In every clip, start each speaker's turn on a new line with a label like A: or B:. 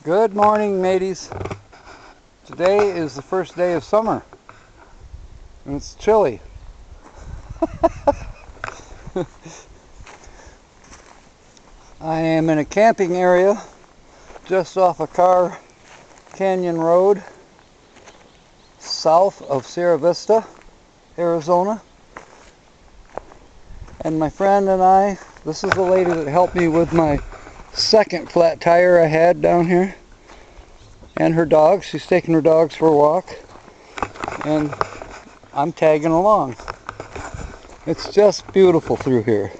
A: Good morning, mateys. Today is the first day of summer, and it's chilly. I am in a camping area just off of Carr Canyon Road, south of Sierra Vista, Arizona. And my friend and I, this is the lady that helped me with my second flat tire I had down here, and her dogs. She's taking her dogs for a walk, and I'm tagging along. It's just beautiful through here.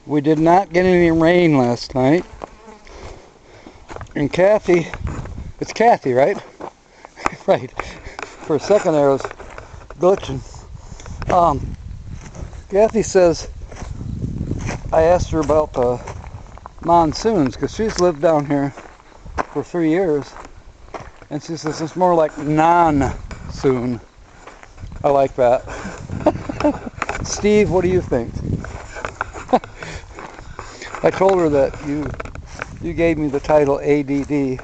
A: We did not get any rain last night, and Kathy, it's Kathy, right? Right. For a second there I was glitching. Kathy says, I asked her about the monsoons, because she's lived down here for 3 years, and she says it's more like non-soon. I like that. Steve, what do you think? I told her that you gave me the title ADD.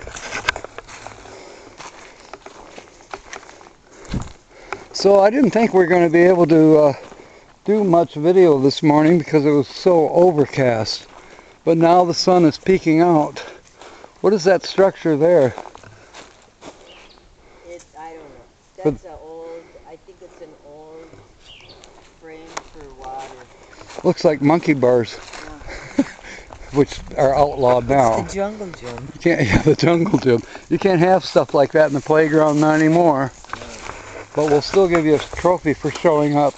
A: So I didn't think we were going to be able to do much video this morning because it was so overcast. But now the sun is peeking out. What is that structure there?
B: I don't know. That's I think it's an old frame for water.
A: Looks like monkey bars,
B: Yeah.
A: which are outlawed now.
B: It's the jungle gym.
A: You can't, yeah, the jungle gym. You can't have stuff like that in the playground not anymore. But we'll still give you a trophy for showing up.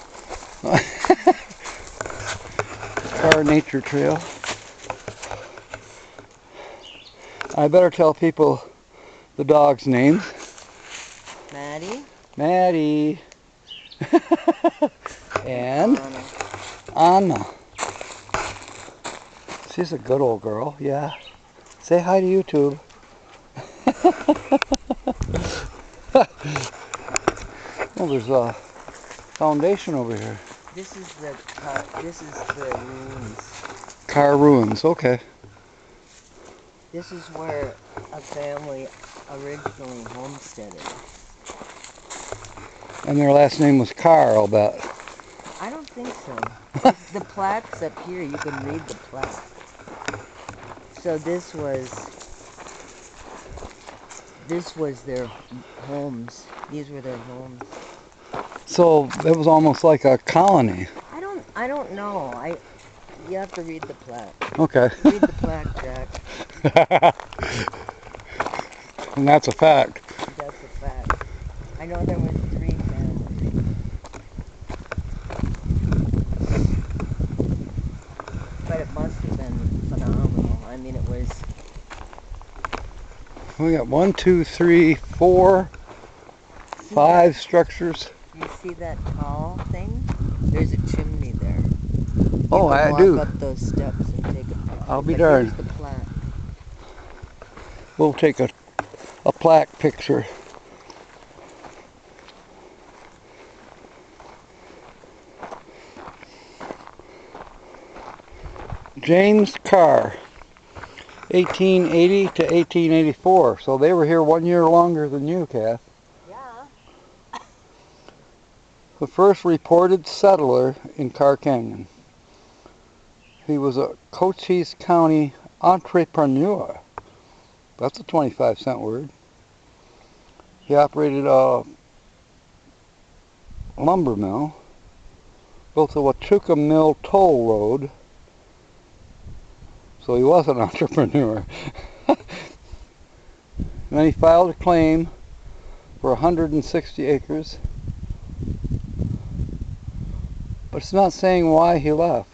A: Carr Nature Trail. I better tell people the dog's name.
B: Maddie.
A: Maddie. And Anna. She's a good old girl, yeah. Say hi to YouTube. Oh, there's a foundation over here.
B: This is the ruins.
A: Carr ruins, okay.
B: This is where a family originally homesteaded.
A: And their last name was Carr, I'll bet.
B: I don't think so. The plaque's up here. You can read the plaque. So this was their homes. These were their homes.
A: So it was almost like a colony.
B: I don't know. You have to read the plaque.
A: Okay.
B: Read the plaque, Jack.
A: And that's a fact.
B: That's a fact. I know there was 3 families. But it must have been phenomenal. I mean, it was...
A: We got 1, 2, 3, 4, 5 structures.
B: You see that tall thing? There's a chimney there.
A: Oh, I do.
B: Walk up those steps and take a picture.
A: I'll be darned.
B: Here's the plaque.
A: We'll take a plaque picture. James Carr, 1880 to 1884. So they were here 1 year longer than you, Kath.
B: Yeah.
A: The first reported settler in Carr Canyon. He was a Cochise County entrepreneur. That's a 25-cent word. He operated a lumber mill, built the Huachuca Mill Toll Road. So he was an entrepreneur. And then he filed a claim for 160 acres. But it's not saying why he left.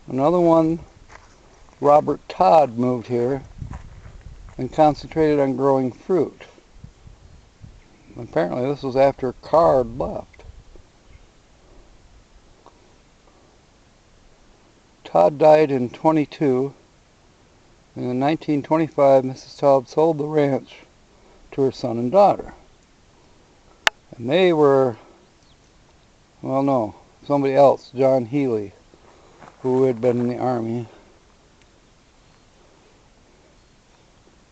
A: Another one, Robert Todd, moved here and concentrated on growing fruit. Apparently this was after Carr left. Todd died in 22, and in 1925 Mrs. Todd sold the ranch to her son and daughter. And they were, well no, somebody else, John Healy, who had been in the Army.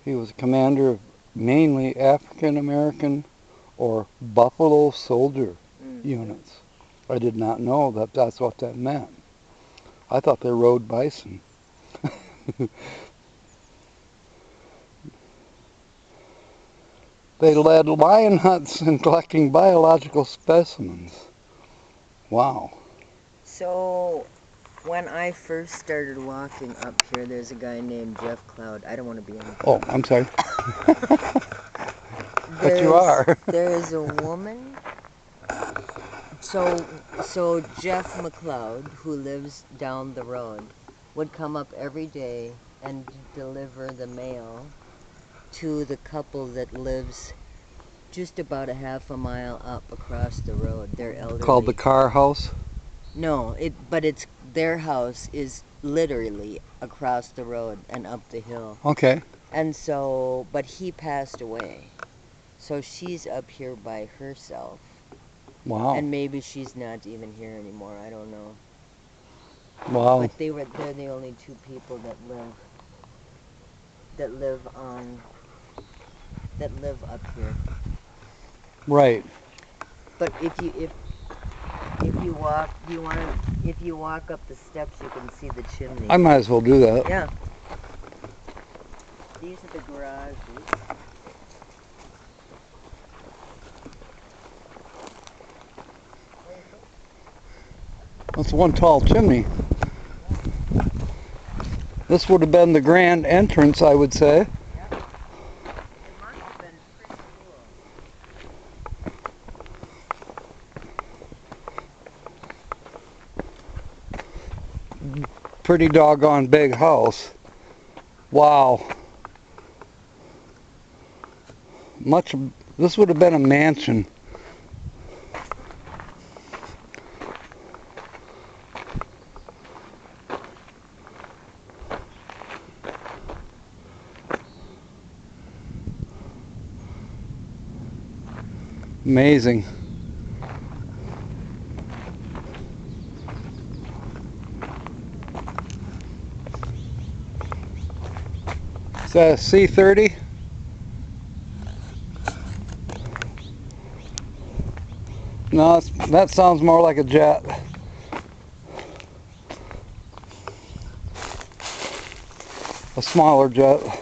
A: He was a commander of mainly African American or Buffalo Soldier units. I did not know that that's what that meant. I thought they rode bison. They led lion hunts and collecting biological specimens. Wow.
B: So, when I first started walking up here, there's a guy named Jeff Cloud. I don't want to be on.
A: Oh, I'm sorry. But you are.
B: There is a woman. So Jeff McLeod, who lives down the road, would come up every day and deliver the mail to the couple that lives just about a half a mile up across the road. They're elderly.
A: Called the Carr house?
B: No, but it's their house is literally across the road and up the hill.
A: Okay.
B: And so, but he passed away. So she's up here by herself.
A: Wow.
B: And maybe she's not even here anymore. I don't know.
A: Wow.
B: But they're the only two people that live up here.
A: Right.
B: But if you walk up the steps, you can see the chimney.
A: I might as well do that.
B: Yeah. These are the garages.
A: That's one tall chimney. This would have been the grand entrance, I would say.
B: It must have been pretty cool.
A: Pretty doggone big house. Wow. This would have been a mansion. Amazing. Is that a C-30? No, that sounds more like a jet. A smaller jet.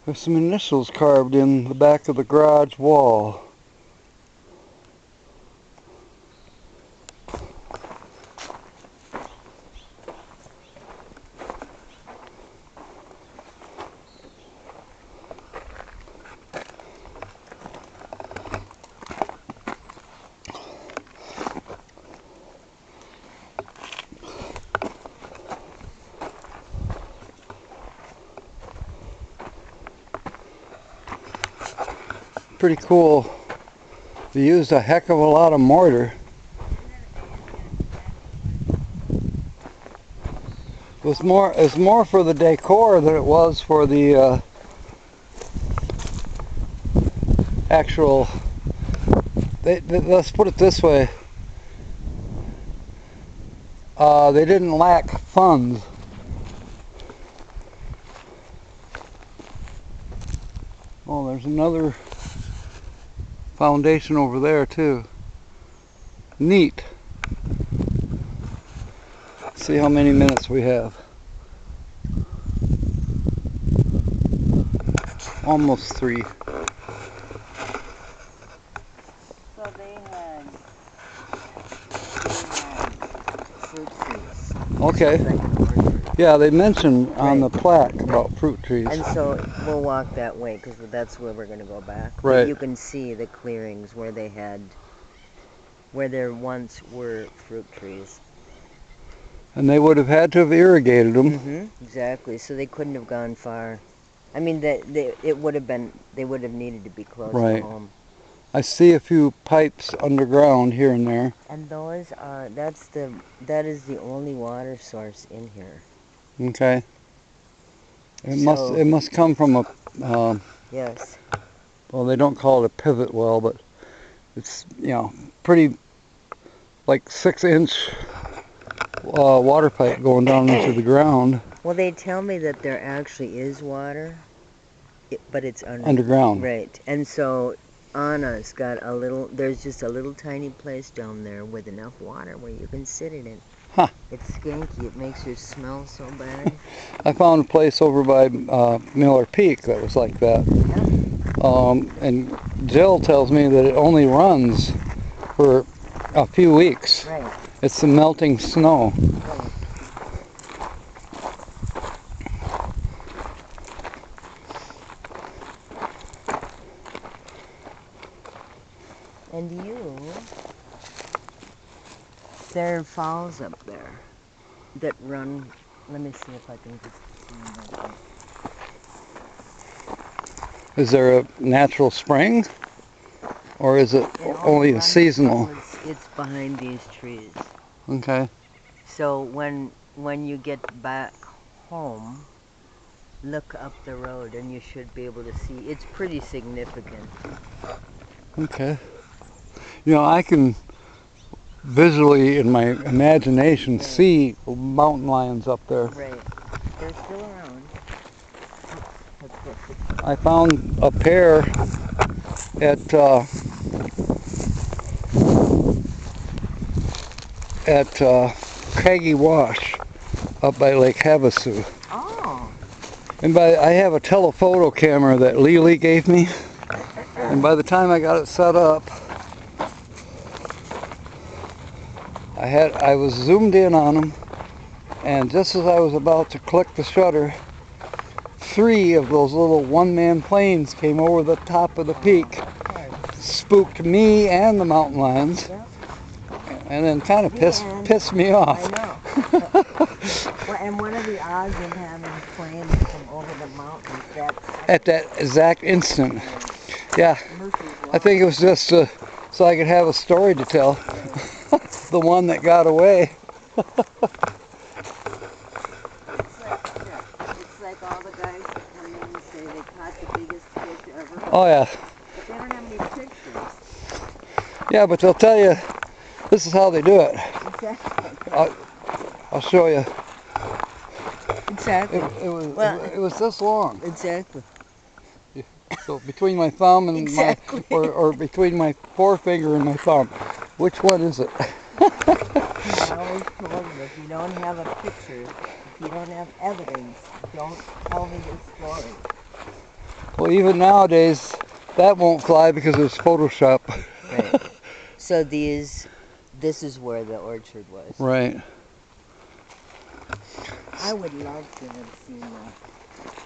A: There's some initials carved in the back of the garage wall. Pretty cool. They used a heck of a lot of mortar. It was more for the decor than it was for the actual. Let's put it this way. They didn't lack funds. Oh, there's another foundation over there too. Neat. Let's see how many minutes we have. Almost 3.
B: So they had fruit trees.
A: Okay. Yeah, they mentioned on the plaque about fruit trees.
B: And so we'll walk that way because that's where we're going to go back.
A: Right.
B: But you can see the clearings where there once were fruit trees.
A: And they would have had to have irrigated them.
B: Mm-hmm. Exactly. So they couldn't have gone far. I mean, they would have needed to be close to home.
A: I see a few pipes underground here and there.
B: And those are that is the only water source in here.
A: Okay. It must come from a
B: yes.
A: well, they don't call it a pivot well, but it's, you know, pretty, like 6-inch water pipe going down into the ground.
B: Well, they tell me that there actually is water, but it's
A: Underground.
B: Right. And so Anna's got a little, there's just a little tiny place down there with enough water where you can sit in it.
A: Huh.
B: It's skanky. It makes you smell so bad.
A: I found a place over by Miller Peak that was like that.
B: Yeah.
A: And Jill tells me that it only runs for a few weeks.
B: Right.
A: It's the melting snow.
B: Right. And there are falls up there that run, let me see if I can just see them.
A: Is there a natural spring? Or is it only a seasonal?
B: It's behind these trees.
A: Okay.
B: So when you get back home, look up the road and you should be able to see. It's pretty significant.
A: Okay. You know, I can visually, in my imagination, see mountain lions up there.
B: Right. They're still around.
A: I found a pair at Craggy Wash up by Lake Havasu.
B: Oh.
A: And I have a telephoto camera that Lily gave me, and by the time I got it set up, I was zoomed in on them, and just as I was about to click the shutter, 3 of those little one-man planes came over the top of the peak, spooked me and the mountain lions, and then kind of pissed me off.
B: I know. Well, and what are the odds of having planes come over the mountains
A: at that exact instant? Yeah, I think it was just so I could have a story to tell. The one that got away.
B: It's like all the guys that come in and say they caught the biggest fish ever.
A: Oh yeah.
B: But they don't have any pictures.
A: Yeah, but they'll tell you this is how they do it.
B: Exactly.
A: I'll show you.
B: Exactly.
A: It was this long.
B: Exactly.
A: So between my thumb and or between my forefinger and my thumb, which one is it?
B: I always told them, if you don't have a picture, if you don't have evidence, don't tell me the story.
A: Well, even nowadays, that won't fly because it's Photoshop.
B: Right. So this is where the orchard was.
A: Right.
B: I would love to have seen that.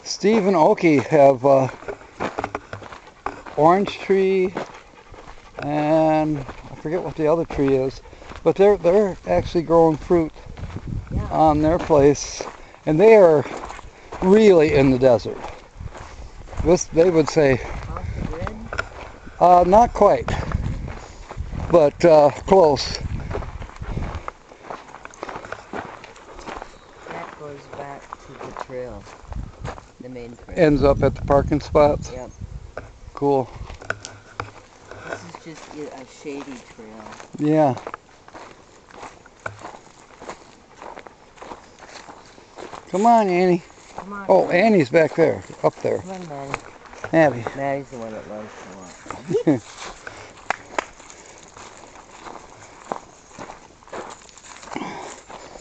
A: Steve and Oki have orange tree, and I forget what the other tree is, but they're actually growing fruit on their place, and they are really in the desert. They would say
B: Off the grid?
A: not quite, but close.
B: That goes back to the trail, the main trail.
A: Ends up at the parking spots.
B: Yep.
A: Cool.
B: This is just a shady trail.
A: Yeah. Come on, Annie.
B: Come on.
A: Oh, Annie's back there, up there.
B: Come on, Maddie.
A: Maddie.
B: Maddie's the one that loves to walk.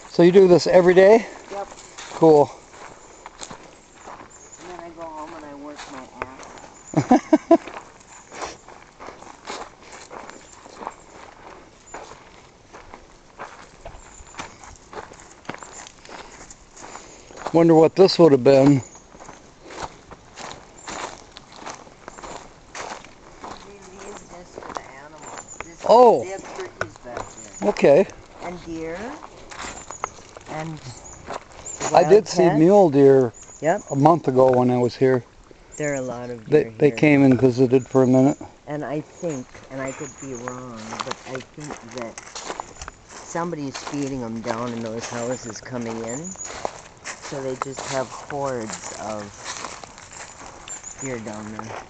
A: So you do this every day?
B: Yep.
A: Cool.
B: And then I go home and I work my ass off.
A: Wonder what this would have been.
B: These just for the animals.
A: Oh.
B: They have turkeys back there.
A: Okay.
B: And deer. And
A: I did see mule deer a month ago when I was here.
B: There are a lot of deer
A: They came and visited for a minute.
B: And I think, and I could be wrong, but I think that somebody's feeding them down in those houses coming in. So they just have hordes of deer down there.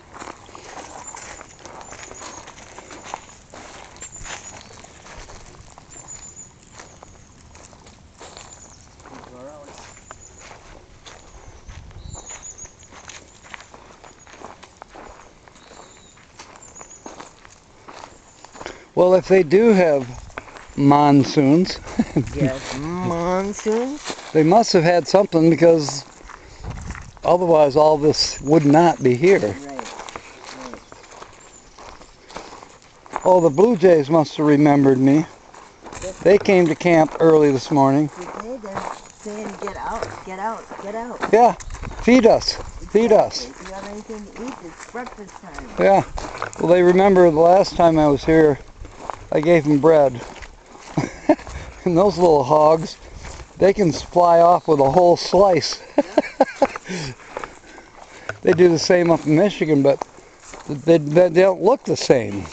A: Well, if they do have monsoons,
B: Yes, monsoons.
A: they must have had something, because otherwise all this would not be here.
B: Right.
A: Oh, the Blue Jays must have remembered me. They came to camp early this morning.
B: Okay, they're saying get out, get out, get out.
A: Yeah, feed us, feed us.
B: If you have anything to eat, it's breakfast time.
A: Yeah, well, they remember the last time I was here, I gave them bread. And those little hogs, they can fly off with a whole slice. They do the same up in Michigan, but they don't look the same.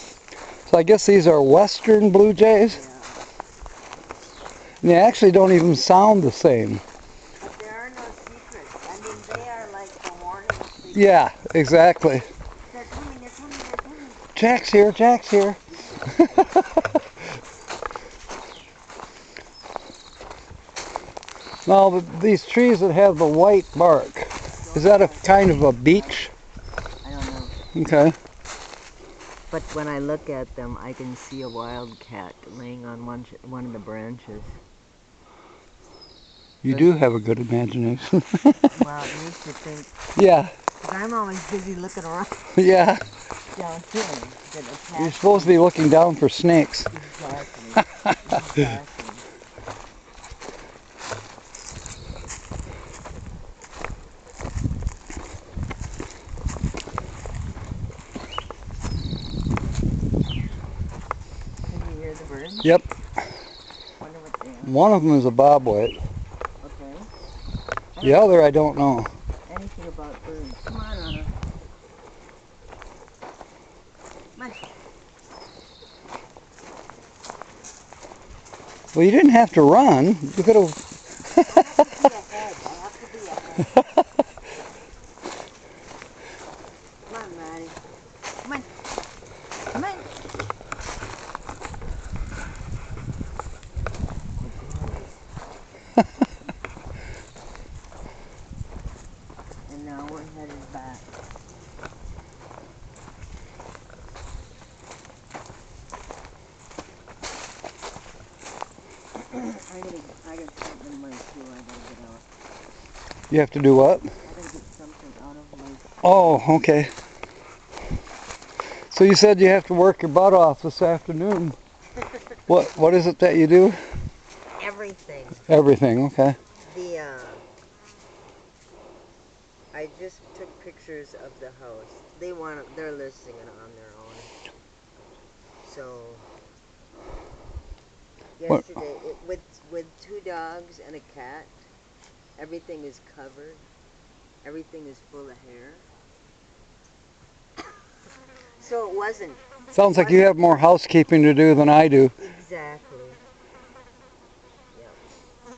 A: So I guess these are Western Blue Jays.
B: Yeah.
A: And they actually don't even sound the same.
B: But there are no secrets. I mean, they are like the warning.
A: Yeah, exactly.
B: They're coming, they're coming, they're coming.
A: Jack's here, Jack's here. Now, these trees that have the white bark, is that a kind of a beech?
B: I don't know.
A: Okay.
B: But when I look at them, I can see a wildcat laying on one of the branches.
A: You do have a good imagination.
B: Well, it makes you think.
A: Yeah.
B: 'Cause I'm always busy looking around
A: Yeah.
B: down here.
A: You're supposed to be looking down for snakes.
B: Exactly. Exactly. Can you hear the birds?
A: Yep.
B: Wonder what they are.
A: One of them is a bobwhite.
B: Okay.
A: The other I don't know.
B: Anything about birds. Come on, Anna. Come on.
A: Well, you didn't have to run. You could have.
B: I have to be ahead. Come on, Maddie. Come on. Come on. And now we're headed back. I got something in my shoe. I gotta get out.
A: You have to do what?
B: I gotta get something out of my shoe.
A: Oh, okay. So you said you have to work your butt off this afternoon. What is it that you do?
B: Everything.
A: Everything, okay.
B: I just took pictures of the house. They're listing it on their own. So yesterday, with 2 dogs and a cat, everything is covered. Everything is full of hair. So it wasn't.
A: Sounds like you have more housekeeping to do than I do.
B: Exactly. Yeah.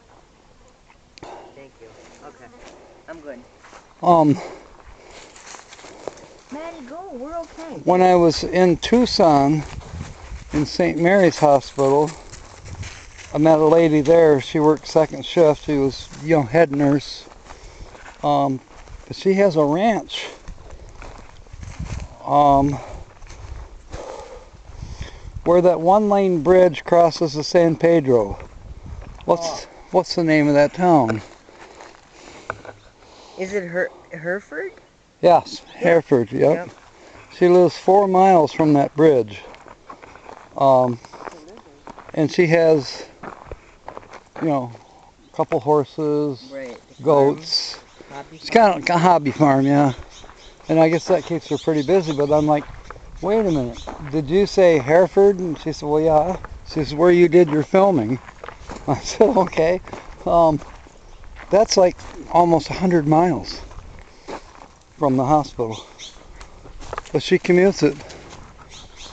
B: Thank you. Okay. I'm good. Maddie, go. We're okay.
A: When I was in Tucson, in St. Mary's Hospital, I met a lady there. She worked second shift. She was, head nurse. But she has a ranch. Where that one-lane bridge crosses the San Pedro. What's the name of that town?
B: Is it Hereford?
A: Yes, Hereford. Yep. She lives 4 miles from that bridge. And she has, a couple horses, goats. It's kind of a hobby farm, yeah. And I guess that keeps her pretty busy, but I'm like, wait a minute, did you say Hereford? And she said, well, yeah. She says, where you did your filming. I said, okay. That's like almost 100 miles from the hospital. But she commutes it.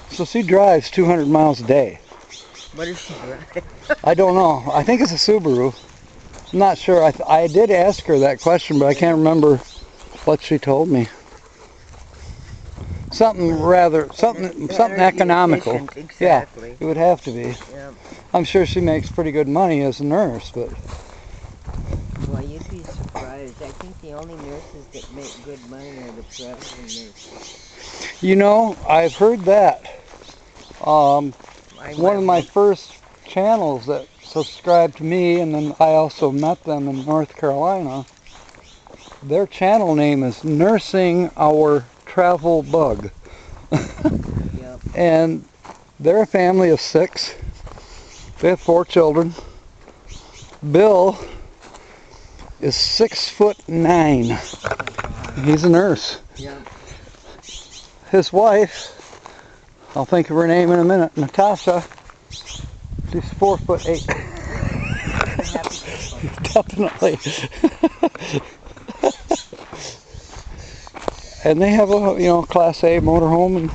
A: So she drives 200 miles a day.
B: What does she drive?
A: I don't know. I think it's a Subaru. I'm not sure. I did ask her that question, but I can't remember what she told me. Something economical.
B: Exactly.
A: Yeah, it would have to be.
B: Yeah.
A: I'm sure she makes pretty good money as a nurse, but.
B: Well, you'd be surprised. I think the only nurses that make good money are the traveling nurses.
A: I've heard that. one of my first channels that subscribed to me, and then I also met them in North Carolina. Their channel name is Nursing Our Travel Bug.
B: Yep.
A: And they're a family of 6. They have 4 children. Bill is 6'9". He's a nurse.
B: Yep.
A: His wife, I'll think of her name in a minute, Natasha, she's 4'8". Definitely. And they have a Class A motorhome, and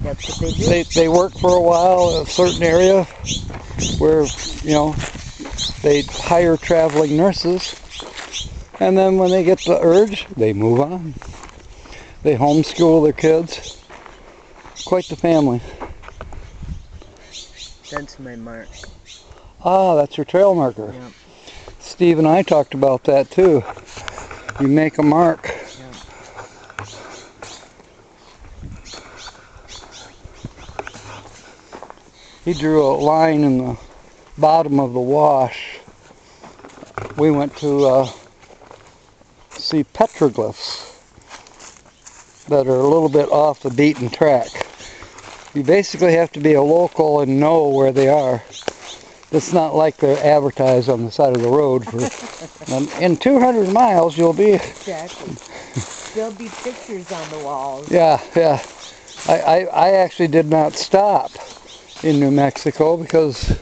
B: That's what they do.
A: they work for a while in a certain area where they hire traveling nurses, and then when they get the urge, they move on. They homeschool their kids. Quite the family.
B: That's my mark.
A: Ah, that's your trail marker.
B: Yep.
A: Steve and I talked about that too. You make a mark.
B: Yep.
A: He drew a line in the bottom of the wash. We went to see petroglyphs that are a little bit off the beaten track. You basically have to be a local and know where they are. It's not like they're advertised on the side of the road. In 200 miles you'll be...
B: Exactly. There'll be pictures on the walls.
A: Yeah. I actually did not stop in New Mexico because I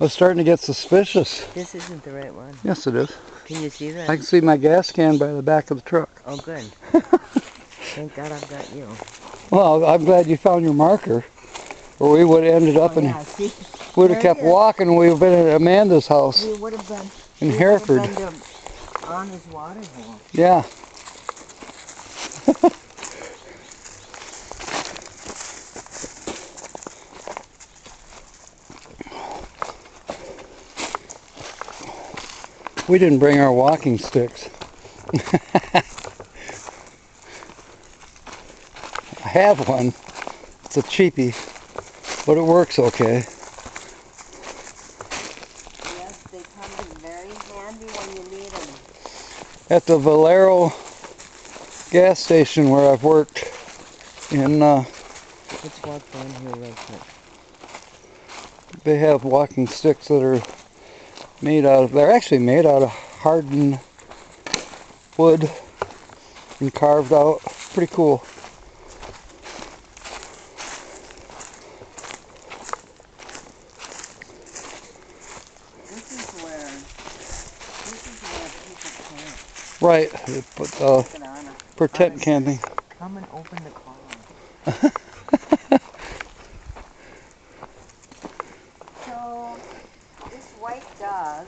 A: was starting to get suspicious.
B: This isn't the right one.
A: Yes, it is.
B: Can you see that?
A: I can see my gas can by the back of the truck.
B: Oh, good. Thank God I've got you.
A: Well, I'm glad you found your marker, or we would have ended up we'd have kept walking, and we would have been at Amanda's house.
B: We would have been
A: in Hereford.
B: We would have been to Anna's water hole.
A: Yeah. We didn't bring our walking sticks. I have one. It's a cheapie, but it works okay.
B: Yes, they come in very handy when you need them.
A: At the Valero gas station where I've worked in,
B: let's walk down here real quick.
A: They have walking sticks that are they're actually made out of hardened wood and carved out. Pretty cool.
B: This is where people camp.
A: Right, for tent camping.
B: Come and open the car. So, this white dog